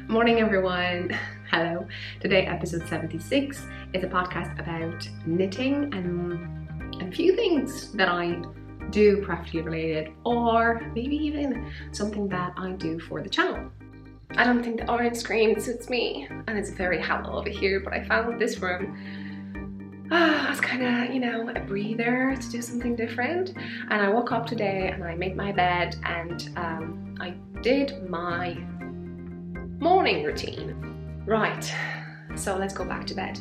Morning everyone. Hello. Today episode 76 is a podcast about knitting and a few things that I do craftly related, or maybe even something that I do for the channel. I don't think the orange screen suits me and it's very hollow over here, but I found this room as kind of, a breather to do something different. And I woke up today and I made my bed and I did my morning routine. Right, so let's go back to bed.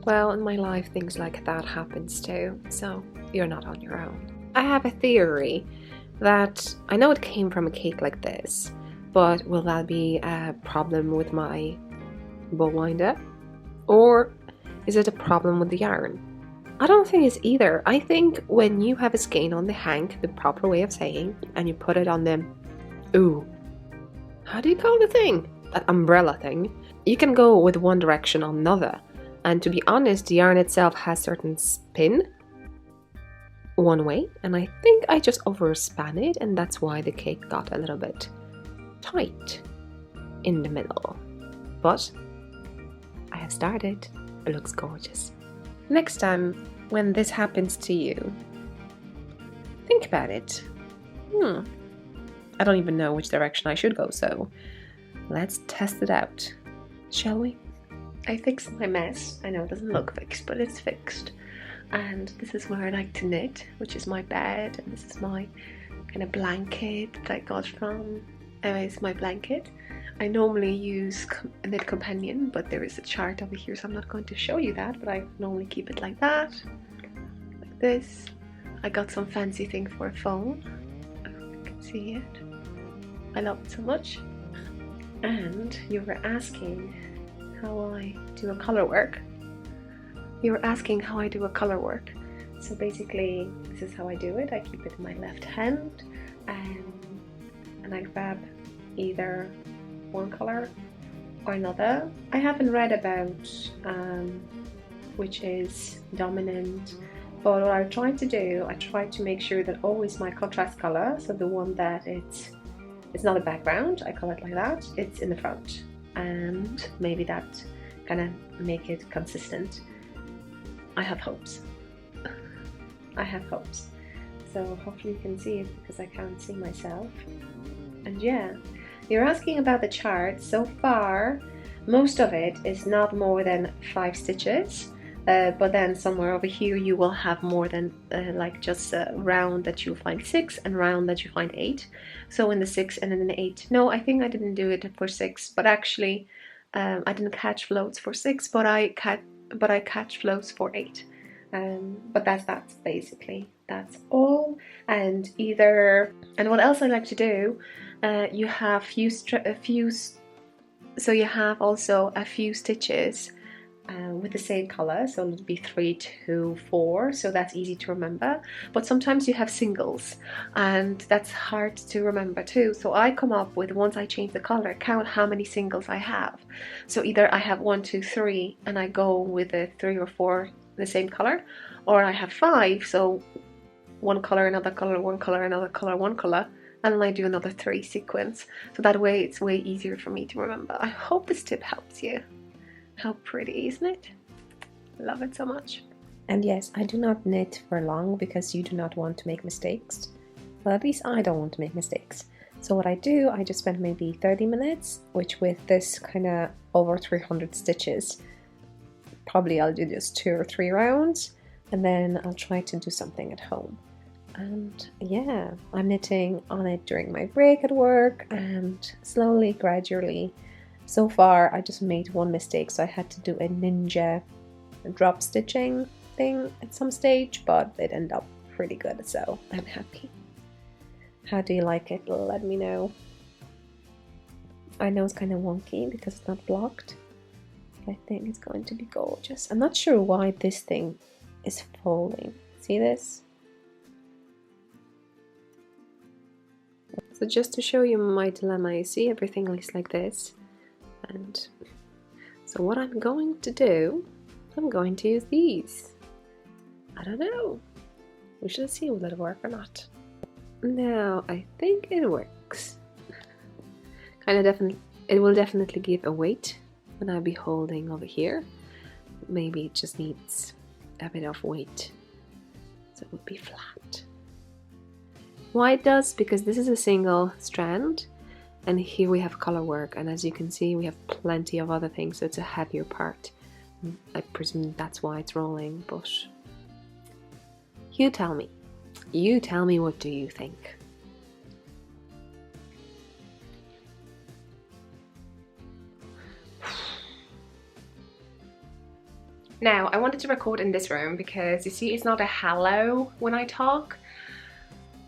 Well, in my life, things like that happens too, so you're not on your own. I have a theory that I know it came from a cake like this, but will that be a problem with my bow winder? Or is it a problem with the yarn? I don't think it's either. I think when you have a skein on the hank, the proper way of saying, and you put it on the, how do you call the thing? That umbrella thing. You can go with one direction or another. And to be honest, the yarn itself has certain spin one way, and I think I just overspan it, and that's why the cake got a little bit tight in the middle. But I have started. It looks gorgeous. Next time when this happens to you, think about it. I don't even know which direction I should go, so let's test it out, shall we? I fixed my mess. I know it doesn't look fixed, but it's fixed. And this is where I like to knit, which is my bed. And this is my kind of blanket that I got from, anyways, my blanket. I normally use a knit companion, but there is a chart over here, so I'm not going to show you that, but I normally keep it like that, like this. I got some fancy thing for a phone. I hope you can see it. I love it so much. And you were asking how I do a color work. You were asking how I do a color work. So basically, this is how I do it. I keep it in my left hand and I grab either one color or another. I haven't read about which is dominant, but what I try to do, I try to make sure that always my contrast color, so the one that it's not a background, I call it like that, it's in the front. And maybe that kind of make it consistent. I have hopes. I have hopes. So hopefully you can see it because I can't see myself. And yeah, you're asking about the chart. So far, most of it is not more than 5 stitches. But then somewhere over here you will have more than like just a round that you find 6 and round that you find 8. So in the 6 and then in the 8. No, I think I didn't do it for 6, but actually I didn't catch floats for 6, but I catch floats for 8. But that's basically, that's all. And what else I like to do, you have so you have also a few stitches with the same color, so it'll be 3, 2, 4, so that's easy to remember. But sometimes you have singles and that's hard to remember too, so I come up with, once I change the color, count how many singles I have. So either I have 1, 2, 3 and I go with the 3 or 4 the same color, or I have 5, so one color, another color, one color, another color, one color, and then I do another 3 sequence. So that way it's way easier for me to remember. I hope this tip helps you. How pretty, isn't it? Love it so much. And yes, I do not knit for long because you do not want to make mistakes. Well, at least I don't want to make mistakes. So what I do, I just spend maybe 30 minutes, which with this kind of over 300 stitches, probably I'll do just 2 or 3 rounds, and then I'll try to do something at home. And yeah, I'm knitting on it during my break at work and slowly, gradually. So far, I just made one mistake, so I had to do a ninja drop stitching thing at some stage, but it ended up pretty good, so I'm happy. How do you like it? Let me know. I know it's kind of wonky because it's not blocked. I think it's going to be gorgeous. I'm not sure why this thing is folding. See this? So just to show you my dilemma, you see everything looks like this. And so what I'm going to do, I'm going to use these. I don't know. We shall see will it work or not. Now, I think it works. It will definitely give a weight when I'll be holding over here. Maybe it just needs a bit of weight, so it would be flat. Why it does? Because this is a single strand, and here we have color work, and as you can see we have plenty of other things, so it's a heavier part. I presume that's why it's rolling, but you tell me. You tell me, what do you think? Now, I wanted to record in this room because you see it's not a hello when I talk.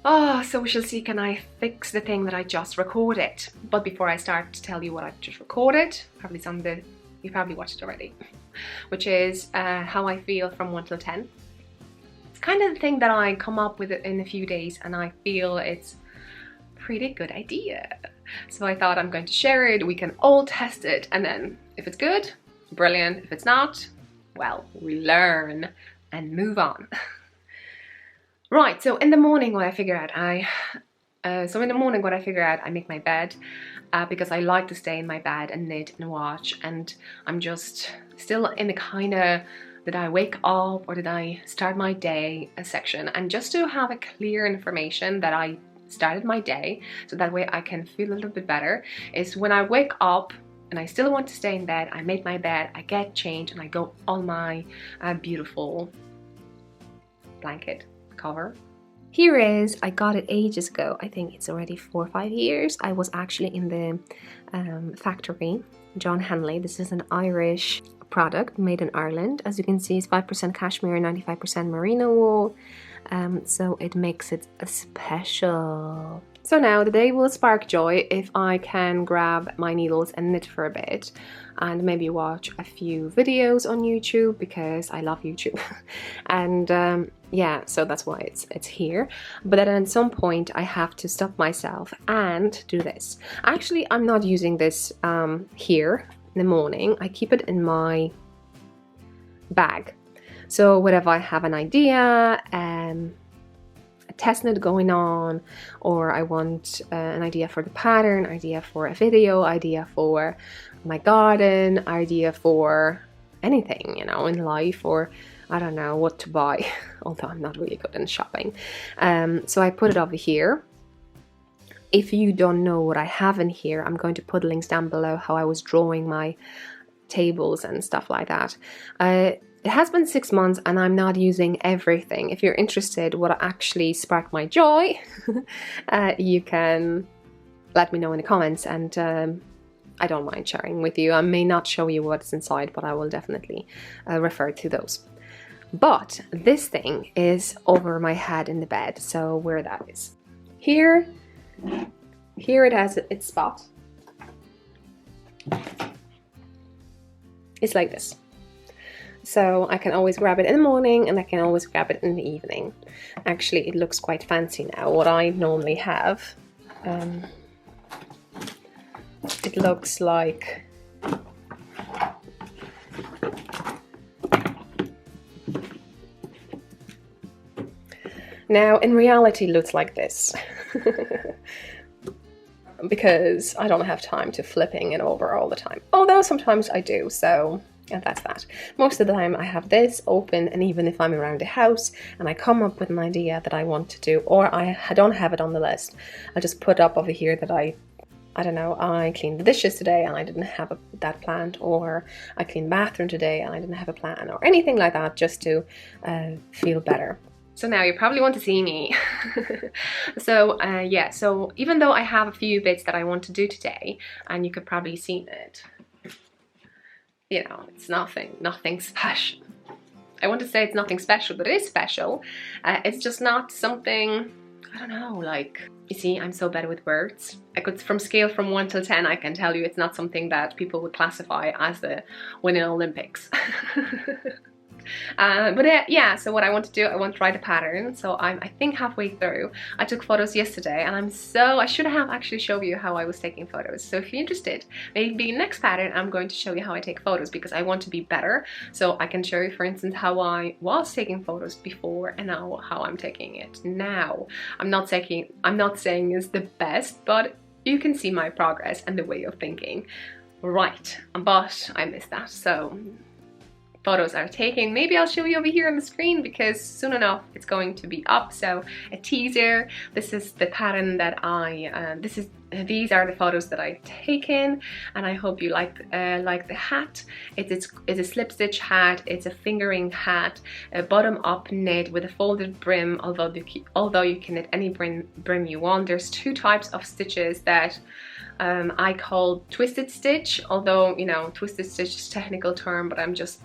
Oh, so we shall see, can I fix the thing that I just recorded? But before I start to tell you what I've just recorded, you probably watched it already, which is how I feel from 1 till 10. It's kind of the thing that I come up with in a few days, and I feel it's a pretty good idea. So I thought I'm going to share it, we can all test it, and then if it's good, brilliant. If it's not, well, we learn and move on. Right, so in the morning what I figure out, I make my bed because I like to stay in my bed and knit and watch, and I'm just still in the kind of did I wake up or did I start my day section, and just to have a clear information that I started my day, so that way I can feel a little bit better, is when I wake up and I still want to stay in bed, I make my bed, I get changed, and I go on my beautiful blanket cover. Here is, I got it ages ago, I think it's already 4 or 5 years. I was actually in the factory, John Henley. This is an Irish product made in Ireland. As you can see, it's 5% cashmere, 95% merino wool, so it makes it a special. So now the day will spark joy if I can grab my needles and knit for a bit, and maybe watch a few videos on YouTube because I love YouTube. And yeah, so that's why it's here. But then at some point I have to stop myself and do this. Actually, I'm not using this here in the morning. I keep it in my bag. So whenever I have an idea, a test knit going on, or I want an idea for the pattern, idea for a video, idea for my garden, idea for anything, you know, in life, or I don't know what to buy, although I'm not really good in shopping. So I put it over here. If you don't know what I have in here, I'm going to put links down below how I was drawing my tables and stuff like that. It has been 6 months and I'm not using everything. If you're interested what actually sparked my joy, you can let me know in the comments, and I don't mind sharing with you. I may not show you what's inside, but I will definitely refer to those. But this thing is over my head in the bed, so where that is. Here it has its spot. It's like this. So I can always grab it in the morning and I can always grab it in the evening. Actually, it looks quite fancy now. What I normally have, it looks like now in reality it looks like this. Because I don't have time to flipping it over all the time. Although sometimes I do, so and that's that. Most of the time I have this open, and even if I'm around the house and I come up with an idea that I want to do, or I don't have it on the list, I just put up over here that I don't know, I cleaned the dishes today and I didn't have that planned, or I cleaned the bathroom today and I didn't have a plan, or anything like that, just to feel better. So now you probably want to see me. So yeah, so even though I have a few bits that I want to do today, and you could probably see it, you know, it's nothing special. I want to say it's nothing special, but it is special. It's just not something, I don't know, like, You see, I'm so bad with words. I could, from scale from 1 to 10, I can tell you it's not something that people would classify as the winning Olympics. Yeah, so what I want to do, I want to write a pattern. So I'm, I think, halfway through. I took photos yesterday, and I should have actually showed you how I was taking photos. So if you're interested, maybe next pattern I'm going to show you how I take photos, because I want to be better. So I can show you, for instance, how I was taking photos before and now how I'm taking it now. I'm not saying it's the best, but you can see my progress and the way of thinking. Right, but I missed that. So photos are taking. Maybe I'll show you over here on the screen, because soon enough it's going to be up. So a teaser. This is the pattern that these are the photos that I've taken, and I hope you like the hat. It's a slip stitch hat. It's a fingering hat, a bottom up knit with a folded brim. Although you can knit any brim you want. There's 2 types of stitches that I call twisted stitch. Although, you know, twisted stitch is a technical term, but I'm just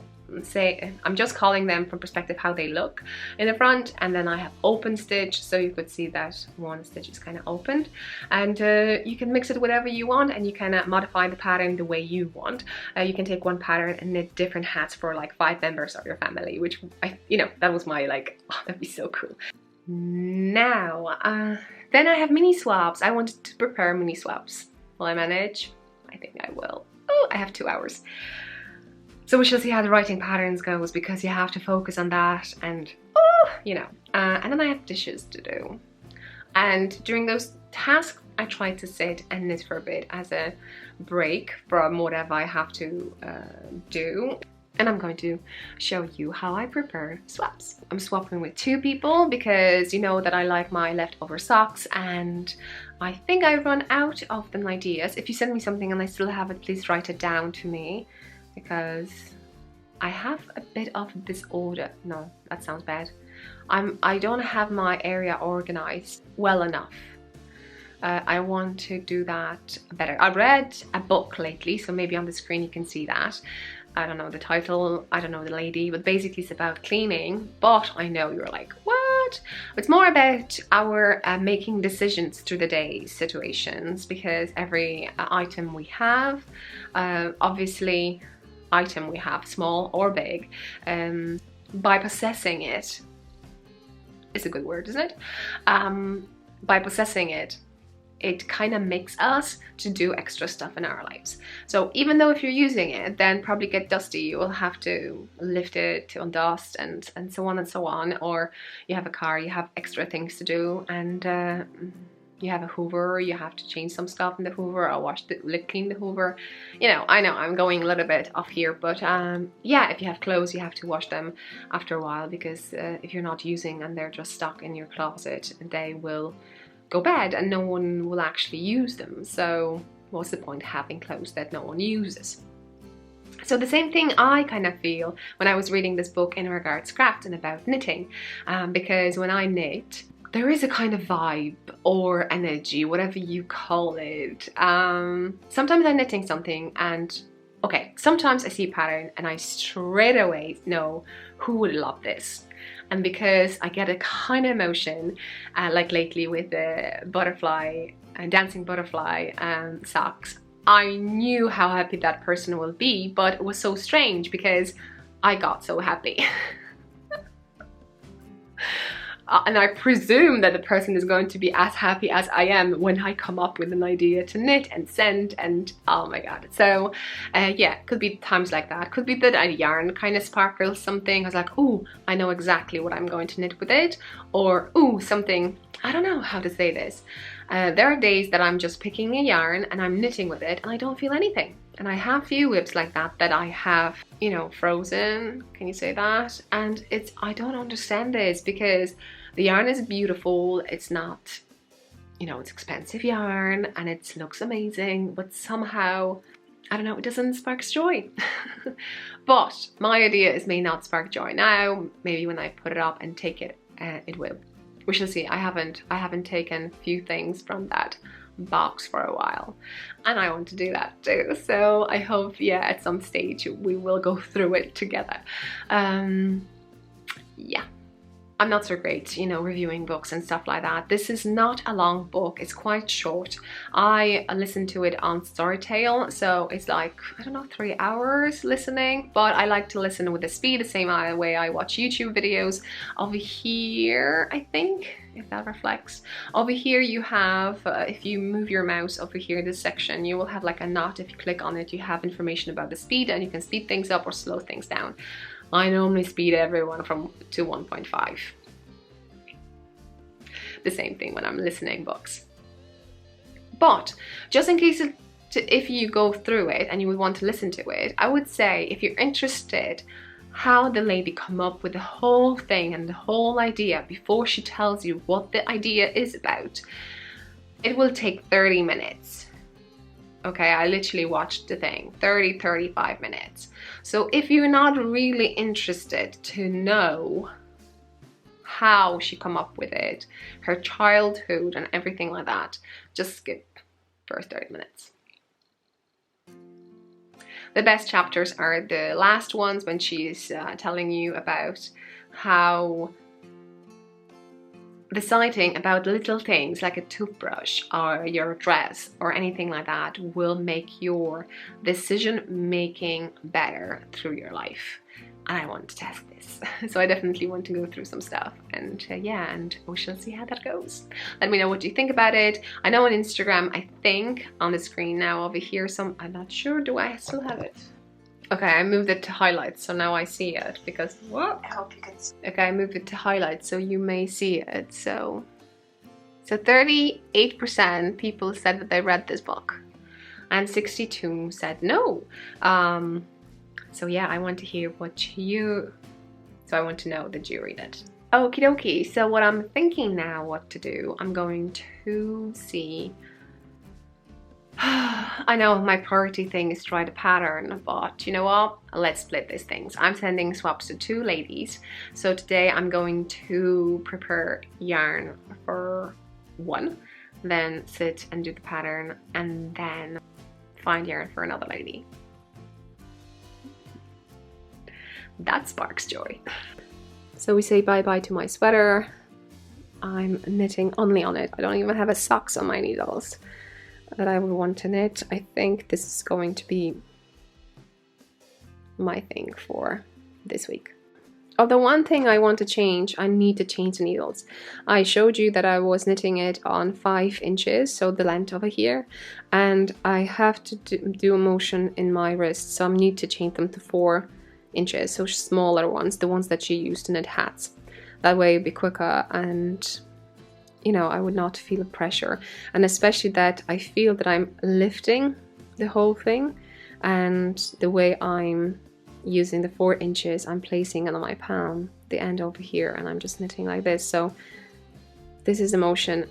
calling them from perspective how they look in the front. And then I have open stitch, so you could see that one stitch is kind of opened, and you can mix it whatever you want, and you can modify the pattern the way you want. You can take one pattern and knit different hats for like 5 members of your family, which that was my like, oh, that'd be so cool. Now then I have mini swaps. I wanted to prepare mini swaps. Will I manage? I think I will. Oh, I have 2 hours. So we shall see how the writing patterns goes, because you have to focus on that, and and then I have dishes to do. And during those tasks, I try to sit and knit for a bit as a break from whatever I have to do. And I'm going to show you how I prepare swaps. I'm swapping with 2 people because you know that I like my leftover socks, and I think I run out of them ideas. If you send me something and I still have it, please write it down to me, because I have a bit of disorder. No, that sounds bad. I don't have my area organized well enough. I want to do that better. I read a book lately, so maybe on the screen you can see that. I don't know the title, I don't know the lady, but basically it's about cleaning. But I know you're like, what? It's more about our making decisions through the day situations, because every item we have, obviously item we have, small or big, by possessing it, it's a good word, isn't it? By possessing it, it kind of makes us to do extra stuff in our lives. So even though if you're using it, then probably get dusty, you will have to lift it to undust and so on and so on. Or you have a car, you have extra things to do, and you have a Hoover, you have to change some stuff in the Hoover, or clean the Hoover. You know, I know I'm going a little bit off here, but yeah, if you have clothes, you have to wash them after a while, because if you're not using and they're just stuck in your closet, they will go bad and no one will actually use them. So what's the point of having clothes that no one uses? So the same thing I kind of feel when I was reading this book in regards to craft and about knitting, because when I knit, there is a kind of vibe or energy, whatever you call it. Sometimes I'm knitting something and, okay, sometimes I see a pattern and I straight away know who would love this. And because I get a kind of emotion, like lately with the butterfly and dancing butterfly socks, I knew how happy that person will be, but it was so strange because I got so happy. And I presume that the person is going to be as happy as I am when I come up with an idea to knit and send, and oh my god. So yeah, could be times like that. Could be that a yarn kind of sparkles something. I was like, ooh, I know exactly what I'm going to knit with it. Or ooh, something, I don't know how to say this. There are days that I'm just picking a yarn and I'm knitting with it and I don't feel anything. And I have few whips like that that I have, you know, frozen, can you say that? And I don't understand this, because the yarn is beautiful, it's not, you know, it's expensive yarn and it looks amazing, but somehow, I don't know, it doesn't spark joy. But my idea is may not spark joy now, maybe when I put it up and take it, it will. We shall see. I haven't taken a few things from that box for a while, and I want to do that too. So I hope, yeah, at some stage we will go through it together. Yeah, I'm not so great, you know, reviewing books and stuff like that. This is not a long book, it's quite short. I listened to it on Storytel, so it's like, I don't know, 3 hours listening, but I like to listen with the speed, the same way I watch YouTube videos. Over here, I think, if that reflects, over here you have, if you move your mouse over here, this section, you will have like a knot. If you click on it, you have information about the speed, and you can speed things up or slow things down. I normally speed everyone to 1.5. The same thing when I'm listening books. But just in case if you go through it and you would want to listen to it, I would say if you're interested how the lady come up with the whole thing and the whole idea before she tells you what the idea is about, it will take 30 minutes. Okay, I literally watched the thing, 35 minutes. So if you're not really interested to know how she come up with it, her childhood and everything like that, just skip first 30 minutes. The best chapters are the last ones when she's telling you about how deciding about little things like a toothbrush or your dress or anything like that will make your decision making better through your life. And I want to test this, so I definitely want to go through some stuff, and yeah, and we shall see how that goes. Let me know what you think about it. I know on Instagram, I think on the screen now over here, I'm not sure, do I still have it? Okay, I moved it to highlights, so now I see it, because what? I hope you can see. Okay, I moved it to highlights, so you may see it. So 38% people said that they read this book, and 62 said no. So yeah, I want to hear so I want to know, did you read it? Okie dokie, so what I'm thinking now what to do, I'm going to see, I know my priority thing is to write a pattern, but you know what, let's split these things. I'm sending swaps to 2 ladies, so today I'm going to prepare yarn for 1, then sit and do the pattern, and then find yarn for another lady. That sparks joy. So we say bye-bye to my sweater. I'm knitting only on it. I don't even have a socks on my needles that I would want to knit. I think this is going to be my thing for this week. Although one thing I want to change, I need to change the needles. I showed you that I was knitting it on 5 inches, so the length over here, and I have to do a motion in my wrist, so I need to change them to 4 inches, so smaller ones, the ones that you use to knit hats. That way it'd be quicker, and you know, I would not feel pressure, and especially that I feel that I'm lifting the whole thing, and the way I'm using the 4 inches, I'm placing it on my palm, the end over here, and I'm just knitting like this. So this is a motion,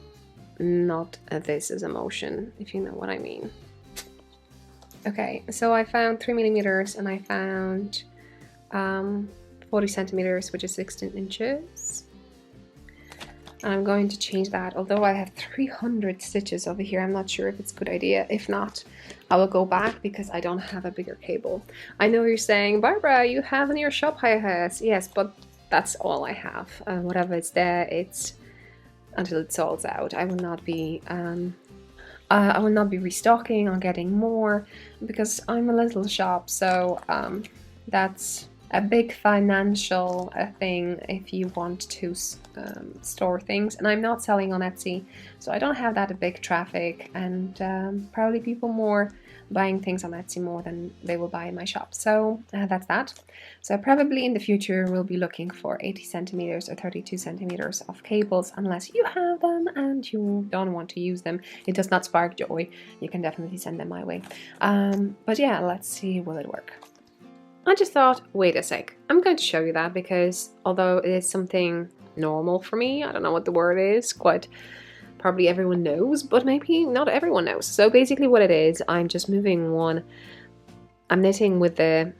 not this is a motion, if you know what I mean. Okay, so I found 3mm, and I found 40 centimeters, which is 16 inches. And I'm going to change that. Although I have 300 stitches over here, I'm not sure if it's a good idea. If not, I will go back because I don't have a bigger cable. I know you're saying, Barbara, you have in your shop hiyhiyas. Yes, but that's all I have. Whatever is there, it's until it sells out. I will not be restocking or getting more because I'm a little shop. So that's a big financial thing if you want to store things, and I'm not selling on Etsy, so I don't have that big traffic, and probably people more buying things on Etsy more than they will buy in my shop. So that's that. So probably in the future we'll be looking for 80 centimeters or 32 centimeters of cables, unless you have them and you don't want to use them. It does not spark joy. You can definitely send them my way. But yeah, let's see, will it work? I just thought, wait a sec, I'm going to show you that, because although it is something normal for me, I don't know what the word is, quite probably everyone knows, but maybe not everyone knows. So basically what it is, I'm just moving one, I'm knitting with the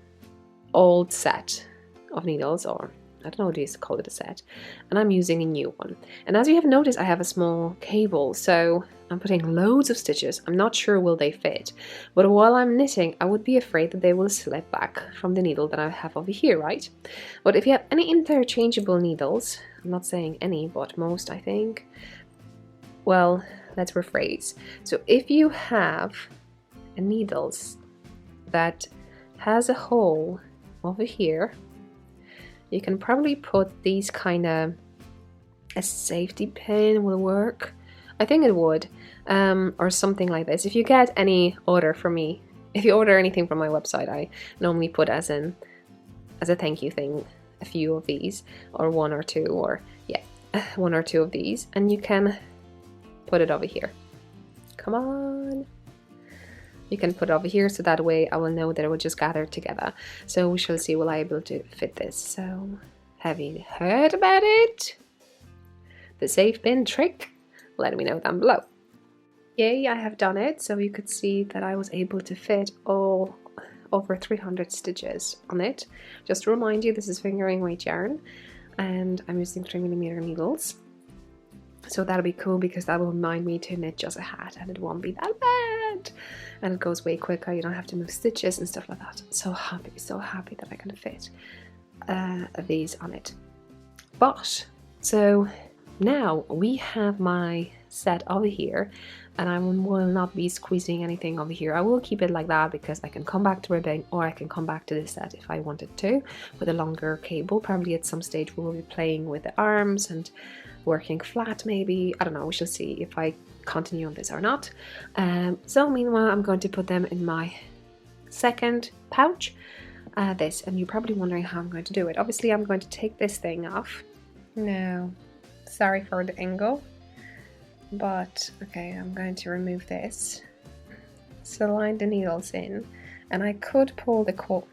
old set of needles, or I don't know what it is to call it, a set, and I'm using a new one. And as you have noticed, I have a small cable, so I'm putting loads of stitches. I'm not sure will they fit, but while I'm knitting, I would be afraid that they will slip back from the needle that I have over here, right? But if you have any interchangeable needles, I'm not saying any, but most, I think, well, let's rephrase. So if you have a needles that has a hole over here, you can probably put these kind of, a safety pin will work. I think it would, or something like this. If you get any order from me, if you order anything from my website, I normally put as a thank you thing a few of these, or one or two, or yeah, one or two of these, and you can put it over here. Come on. You can put it over here, so that way I will know that it will just gather together. So we shall see, will I be able to fit this? So, have you heard about it? The safe pin trick? Let me know down below. Yay, I have done it. So you could see that I was able to fit all over 300 stitches on it. Just to remind you, this is fingering weight yarn, and I'm using 3mm needles. So that'll be cool because that will remind me to knit just a hat, and it won't be that bad. And it goes way quicker, you don't have to move stitches and stuff like that. So happy that I can fit these on it. But, so now we have my set over here, and I will not be squeezing anything over here. I will keep it like that because I can come back to ribbing, or I can come back to this set if I wanted to with a longer cable. Probably at some stage we will be playing with the arms and working flat maybe. I don't know, we shall see if I continue on this or not. So meanwhile I'm going to put them in my second pouch, this, and you're probably wondering how I'm going to do it. Obviously I'm going to take this thing off. No, sorry for the angle, but okay, I'm going to remove this. So line the needles in, and I could pull the cord,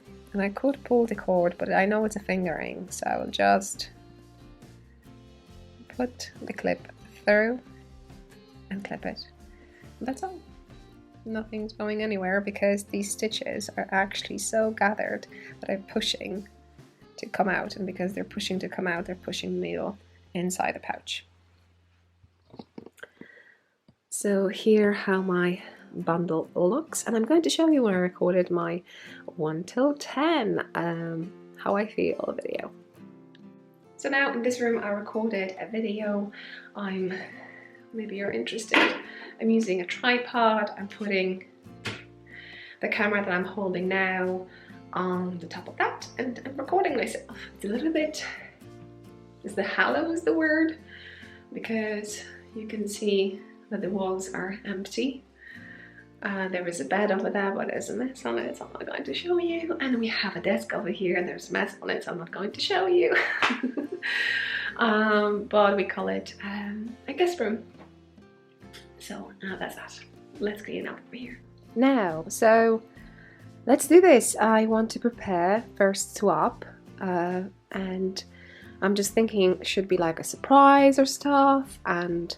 but I know it's a fingering, so I will just put the clip through and clip it. That's all. Nothing's going anywhere because these stitches are actually so gathered that I'm pushing to come out, and because they're pushing to come out, they're pushing the needle inside the pouch. So here how my bundle looks, and I'm going to show you when I recorded my 1 till 10 how I feel video. So now in this room I recorded a video. Maybe you're interested. I'm using a tripod. I'm putting the camera that I'm holding now on the top of that, and I'm recording myself. It's a little bit, is the hollow is the word, because you can see that the walls are empty. There is a bed over there, but there's a mess on it, so I'm not going to show you. And we have a desk over here, and there's a mess on it, so I'm not going to show you. But we call it a guest room. So that's that. Let's clean up over here. Now, so let's do this. I want to prepare first swap, and I'm just thinking it should be like a surprise or stuff, and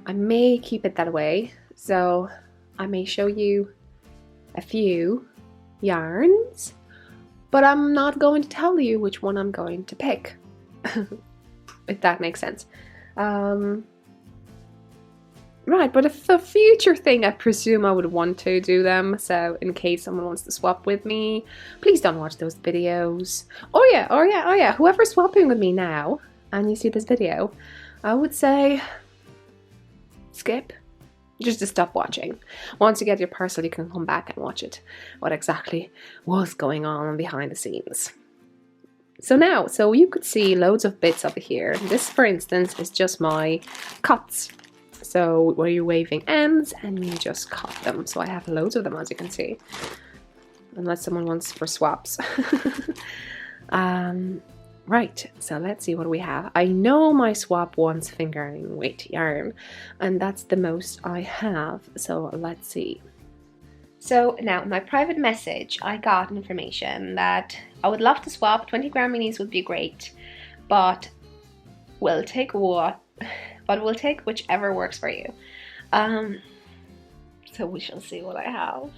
I may keep it that way. So I may show you a few yarns, but I'm not going to tell you which one I'm going to pick, if that makes sense. Right, but if a future thing, I presume I would want to do them, so in case someone wants to swap with me, please don't watch those videos. Oh yeah, whoever's swapping with me now, and you see this video, I would say skip. Just to stop watching. Once you get your parcel, you can come back and watch it, what exactly was going on behind the scenes. So now, so you could see loads of bits over here. This, for instance, is just my cuts. So where you're waving ends and you just cut them. So I have loads of them, as you can see. Unless someone wants for swaps. Right, so let's see what we have. I know my swap wants fingering weight yarn, and that's the most I have, so let's see. So now in my private message I got information that I would love to swap, 20 gram minis would be great, but we'll take whichever works for you. So we shall see what I have.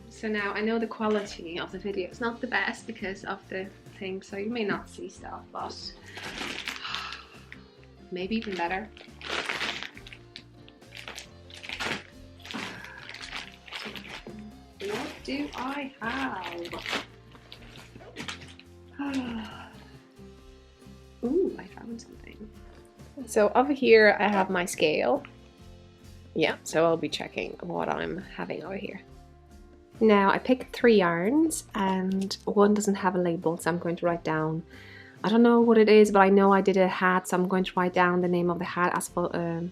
So now I know the quality of the video is not the best because of the thing, so you may not see stuff, but maybe even better. What do I have? Ooh, I found something. So over here I have my scale. Yeah, so I'll be checking what I'm having over here. Now I picked 3 yarns and one doesn't have a label, so I'm going to write down, I don't know what it is, but I know I did a hat, so I'm going to write down the name of the hat as well. So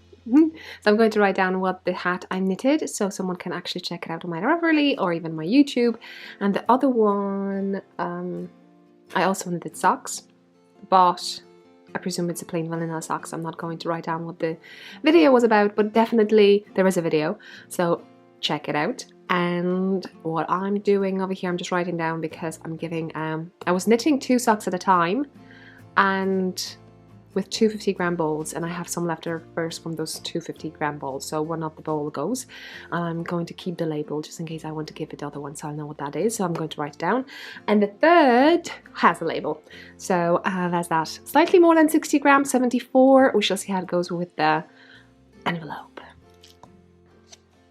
I'm going to write down what the hat I knitted, so someone can actually check it out on my Navelli or even my YouTube. And the other one, I also knitted socks, but I presume it's a plain vanilla socks. I'm not going to write down what the video was about, but definitely there is a video, so check it out. And what I'm doing over here, I'm just writing down because I'm giving, I was knitting 2 socks at a time and with 2 50-gram balls, and I have some leftovers from those 2 50-gram balls, so one of the ball goes. I'm going to keep the label just in case I want to give it the other one, so I'll know what that is, so I'm going to write it down. And the third has a label, so there's that. Slightly more than 60 grams, 74. We shall see how it goes with the envelope.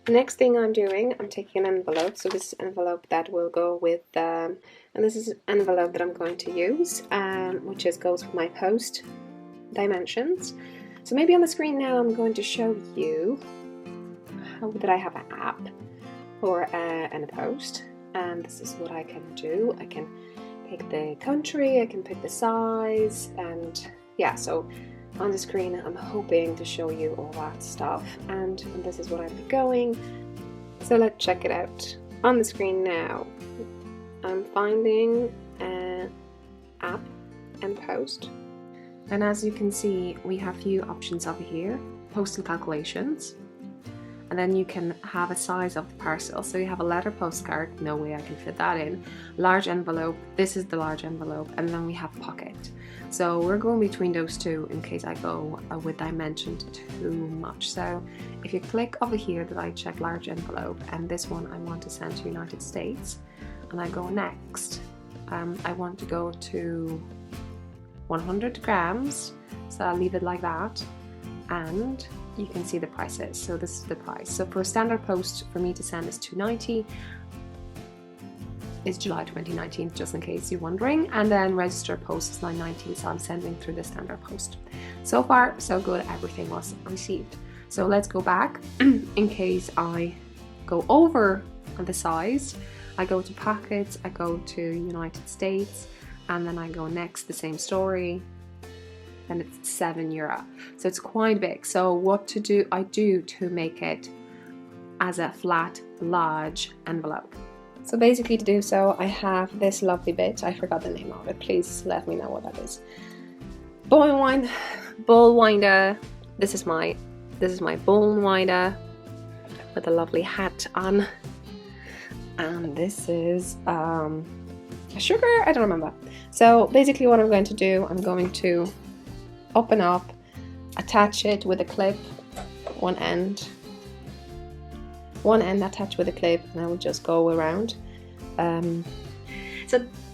The next thing I'm doing, I'm taking an envelope, so this is an envelope that will go with, and this is an envelope that I'm going to use, which goes with my post dimensions. So maybe on the screen now I'm going to show you how that I have an app or and a post, and this is what I can do. I can pick the country, I can pick the size, and yeah, so on the screen I'm hoping to show you all that stuff, and this is what I'm going. So let's check it out. On the screen now I'm finding an app and post, and as you can see we have a few options over here. Postal calculations, and then you can have a size of the parcel, so you have a letter postcard, no way I can fit that in, large envelope, this is the large envelope, and then we have pocket. So we're going between those two in case I go with dimensioned too much. So if you click over here that I check large envelope, and this one I want to send to United States, and I go next, I want to go to 100 grams, so I'll leave it like that, and you can see the prices. So this is the price. So for a standard post for me to send is $2.90. It's July 2019, just in case you're wondering, and then register post is $9.90, so I'm sending through the standard post. So far so good, everything was received. So let's go back in case I go over the size. I go to packets, I go to United States, and then I go next, the same story, and it's €7. So it's quite big. So what to do, I do to make it as a flat, large envelope. So basically to do so, I have this lovely bit, I forgot the name of it, please let me know what that is. Ball winder. This is my ball winder with a lovely hat on. And this is sugar, I don't remember. So basically what I'm going to do, I'm going to open up, attach it with a clip, one end attached with a clip, and I will just go around.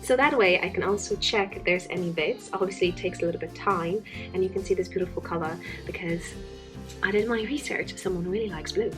So that way I can also check if there's any bits. Obviously it takes a little bit of time, and you can see this beautiful color because I did my research. Someone really likes blue.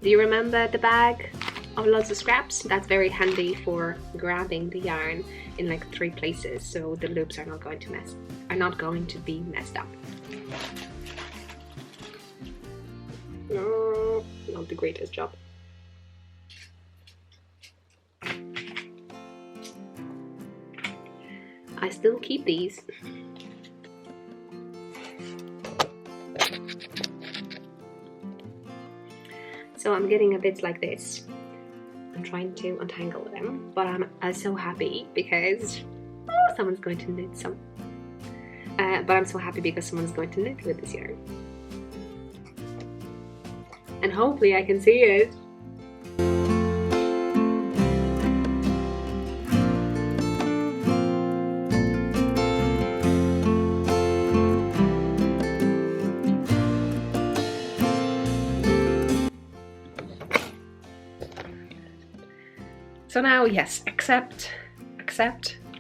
Do you remember the bag of lots of scraps? That's very handy for grabbing the yarn in like 3 places, so the loops are not going to be messed up. No, not the greatest job. I still keep these. So I'm getting a bit like this. I'm trying to untangle them, but I'm so happy because someone's going to knit some. But I'm so happy because someone's going to knit with this yarn. And hopefully I can see it. So now, yes, accept,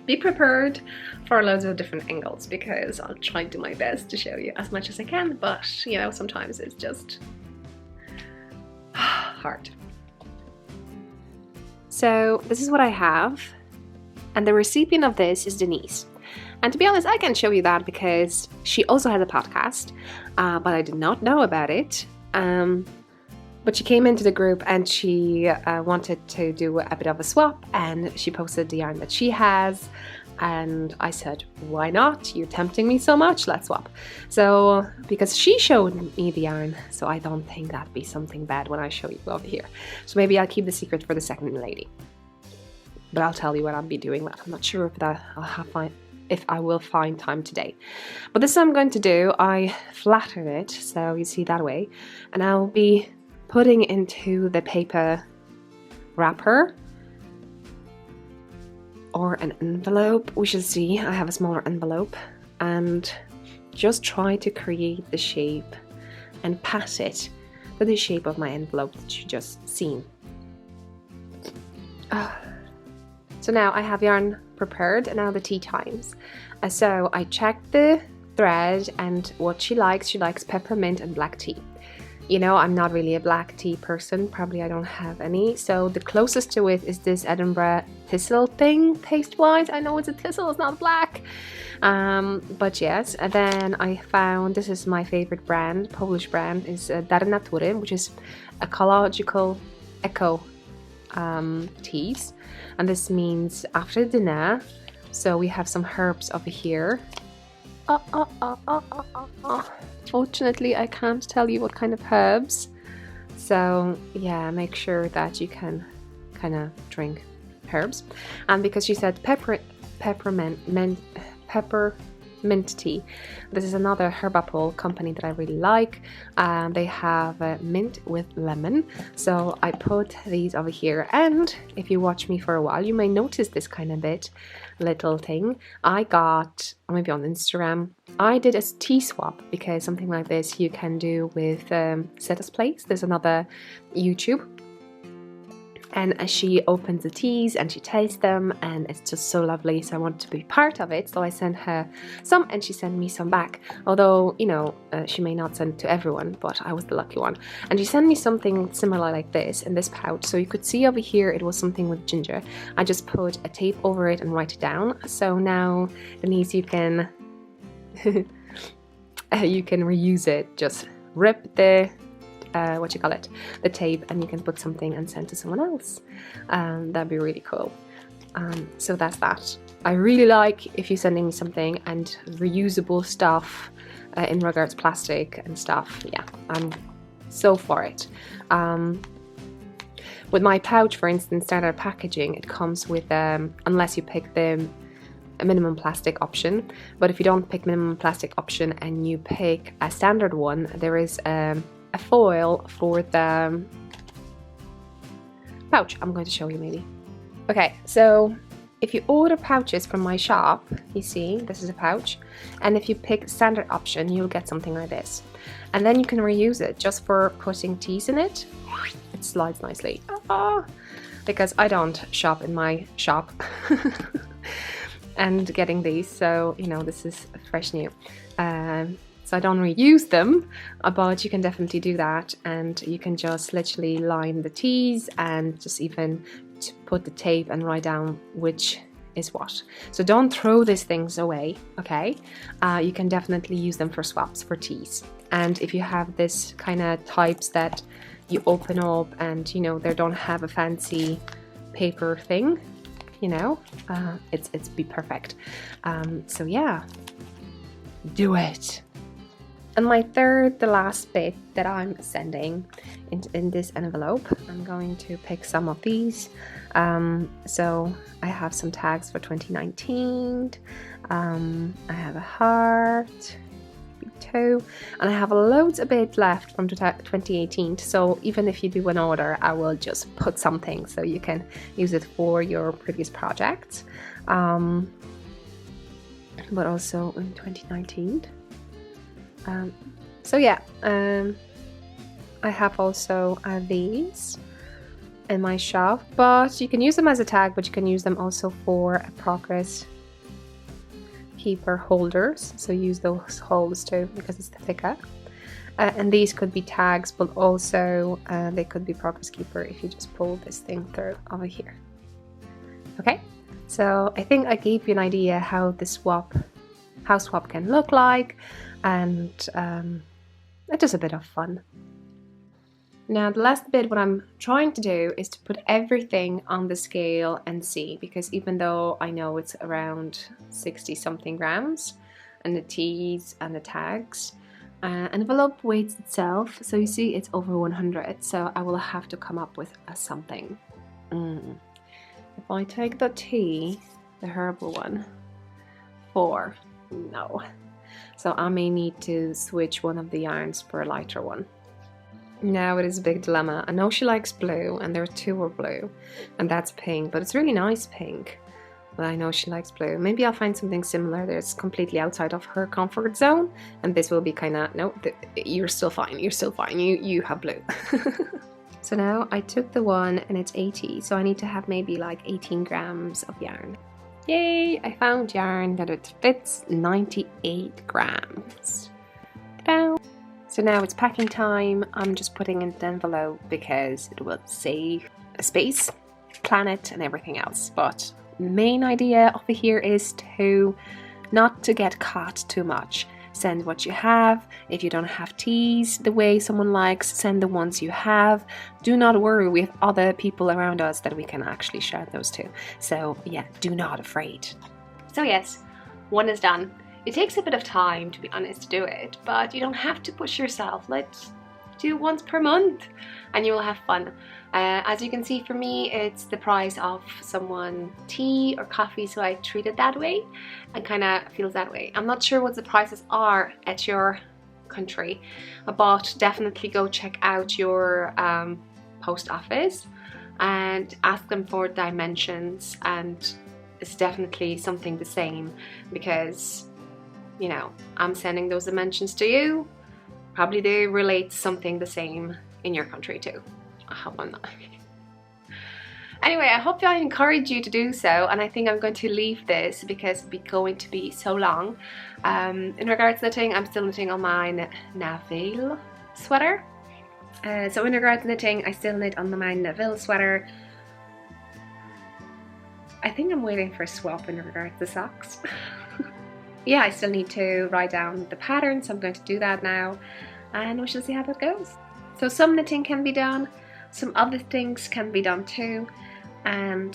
be prepared for loads of different angles, because I'll try to do my best to show you as much as I can, but you know, sometimes it's just hard. So this is what I have, and the recipient of this is Denise. And to be honest, I can show you that because she also has a podcast, but I did not know about it. But she came into the group and she wanted to do a bit of a swap, and she posted the yarn that she has, and I said, why not? You're tempting me so much, let's swap. So, because she showed me the yarn, so I don't think that'd be something bad when I show you over here. So maybe I'll keep the secret for the second lady. But I'll tell you when I'll be doing that. I'm not sure if I will find time today. But this I'm going to do. I flattered it, so you see that way. And I'll be putting into the paper wrapper or an envelope. We shall see. I have a smaller envelope, and just try to create the shape and pat it to the shape of my envelope that you just seen. So now I have yarn prepared, and now the tea times. So I checked the thread and what she likes peppermint and black tea. You know, I'm not really a black tea person, probably I don't have any, so the closest to it is this Edinburgh thistle thing, taste-wise. I know it's a thistle, it's not black, but yes. And then I found, this is my favorite brand, Polish brand, is Dary Natury, which is ecological eco teas, and this means after dinner. So we have some herbs over here. Fortunately, I can't tell you what kind of herbs. So yeah, make sure that you can kind of drink herbs. And because she said peppermint tea, this is another herbapple company that I really like. They have mint with lemon, so I put these over here. And if you watch me for a while, you may notice this kind of little thing I got, maybe on Instagram. I did a tea swap, because something like this you can do with Set Place. There's another YouTube, and she opens the teas and she tastes them, and it's just so lovely. So I wanted to be part of it, so I sent her some and she sent me some back. Although, you know, she may not send it to everyone, but I was the lucky one. And she sent me something similar like this in this pouch. So you could see over here it was something with ginger. I just put a tape over it and write it down. So now, Denise, you can you can reuse it. Just rip the the tape, and you can put something and send to someone else. That'd be really cool. So that's that. I really like if you're sending me something and reusable stuff in regards plastic and stuff. Yeah, I'm so for it. With my pouch, for instance, standard packaging, it comes with unless you pick the minimum plastic option. But if you don't pick minimum plastic option and you pick a standard one, there is a foil for the pouch. I'm going to show you maybe. Okay, so if you order pouches from my shop, you see this is a pouch, and if you pick standard option, you'll get something like this, and then you can reuse it just for putting teas in it. It slides nicely. Because I don't shop in my shop and getting these, so you know, this is fresh new. So I don't reuse them, but you can definitely do that, and you can just literally line the teas and just even put the tape and write down which is what. So don't throw these things away, okay? You can definitely use them for swaps for teas. And if you have this kind of types that you open up and, you know, they don't have a fancy paper thing, you know, it's be perfect. So yeah, do it. And my third, the last bit that I'm sending in this envelope, I'm going to pick some of these. So I have some tags for 2019. I have a heart, too, and I have loads of bit left from 2018. So even if you do an order, I will just put something so you can use it for your previous projects. But also in 2019. So yeah, I have also these. in my shop, but you can use them as a tag, but you can use them also for a progress keeper holders. So use those holes too because it's the thicker. And these could be tags, but also they could be progress keeper if you just pull this thing through over here. Okay, so I think I gave you an idea how swap can look like, and it's just a bit of fun. Now the last bit, what I'm trying to do is to put everything on the scale and see, because even though I know it's around 60 something grams, and the T's and the tags, envelope weighs itself, so you see it's over 100, so I will have to come up with something. If I take the T, the herbal one, 4, no. So I may need to switch one of the yarns for a lighter one. Now it is a big dilemma. I know she likes blue, and there are 2 are blue, and that's pink, but it's really nice pink. But I know she likes blue. Maybe I'll find something similar that's completely outside of her comfort zone, and this will be kind of, no, you're still fine, you're still fine, you have blue. So now I took the one and it's 80, so I need to have maybe like 18 grams of yarn. Yay, I found yarn that it fits 98 grams. Ta-da! So now it's packing time. I'm just putting in the envelope because it will save space, planet and everything else. But main idea over here is to not to get caught too much. Send what you have. If you don't have teas the way someone likes, send the ones you have. Do not worry, we have other people around us that we can actually share those to. So yeah, do not afraid. So yes, one is done. It takes a bit of time, to be honest, to do it, but you don't have to push yourself. Let's do once per month and you will have fun. As you can see, for me it's the price of someone tea or coffee, so I treat it that way and kind of feels that way. I'm not sure what the prices are at your country, but definitely go check out your post office and ask them for dimensions, and it's definitely something the same, because you know, I'm sending those dimensions to you. Probably they relate to something the same in your country too. I hope I'm not. Anyway, I hope I encourage you to do so, and I think I'm going to leave this because it's going to be so long. In regards to knitting, I'm still knitting on my Navelli sweater. So in regards to knitting, I still knit on my Navelli sweater. I think I'm waiting for a swap in regards to socks. Yeah, I still need to write down the pattern, so I'm going to do that now, and we shall see how that goes. So some knitting can be done, some other things can be done too, and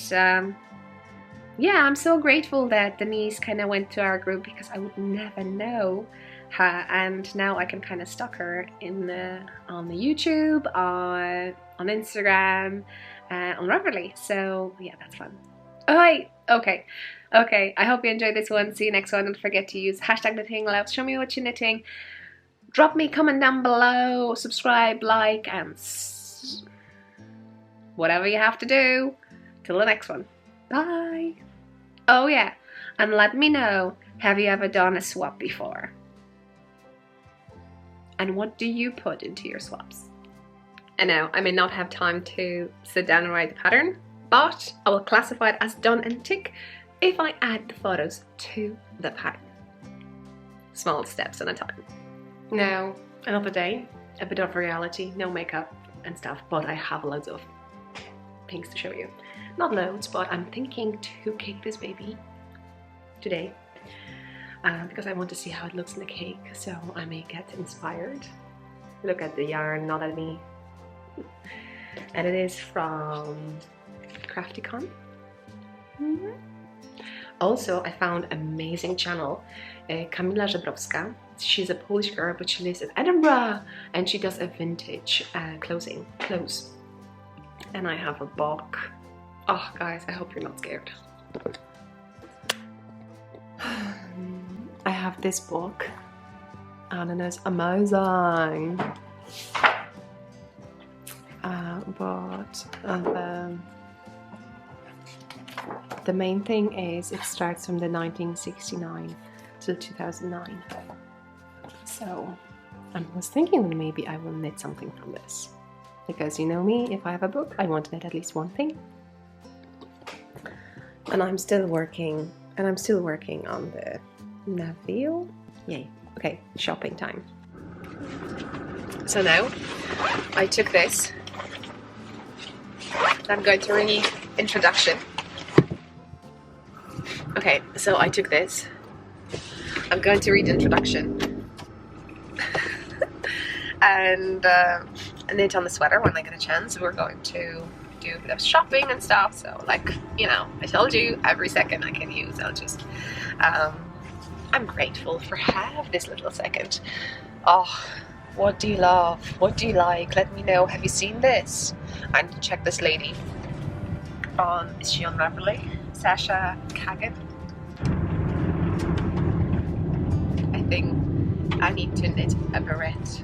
yeah, I'm so grateful that Denise kind of went to our group, because I would never know her, and now I can kind of stalk her on the YouTube, on Instagram, on Ravelry. So yeah, that's fun. Alright, okay, I hope you enjoyed this one. See you next one. Don't forget to use hashtag knitting loves. Show me what you're knitting. Drop me a comment down below, subscribe, like, and whatever you have to do. Till the next one. Bye. Oh yeah, and let me know, have you ever done a swap before? And what do you put into your swaps? And now, I may not have time to sit down and write the pattern, but I will classify it as done and tick if I add the photos to the pattern. Small steps at a time. Now, another day, a bit of reality, no makeup and stuff, but I have loads of things to show you. Not loads, but I'm thinking to cake this baby today because I want to see how it looks in the cake, so I may get inspired. Look at the yarn, not at me. And it is from Crafticon. Also, I found an amazing channel, Kamila Żebrowska. She's a Polish girl, but she lives in Edinburgh, and she does a vintage clothes. And I have a book. Oh, guys, I hope you're not scared. I have this book, and it is amazing. The main thing is it starts from the 1969 to 2009. So I was thinking that maybe I will knit something from this. because you know me, if I have a book, I want to knit at least one thing. And I'm still working on the Navelli. Yay. Okay, shopping time. So now I took this. I'm going to read introduction. Okay, so I took this. I'm going to read introduction. And knit on the sweater when I get a chance. We're going to do a bit of shopping and stuff. So like, you know, I told you every second I can use, I'll just, I'm grateful for have this little second. Oh, what do you love? What do you like? Let me know. Have you seen this? I need to check this lady. Is she on Navelli? Sasha Kagan? I think I need to knit a barrette.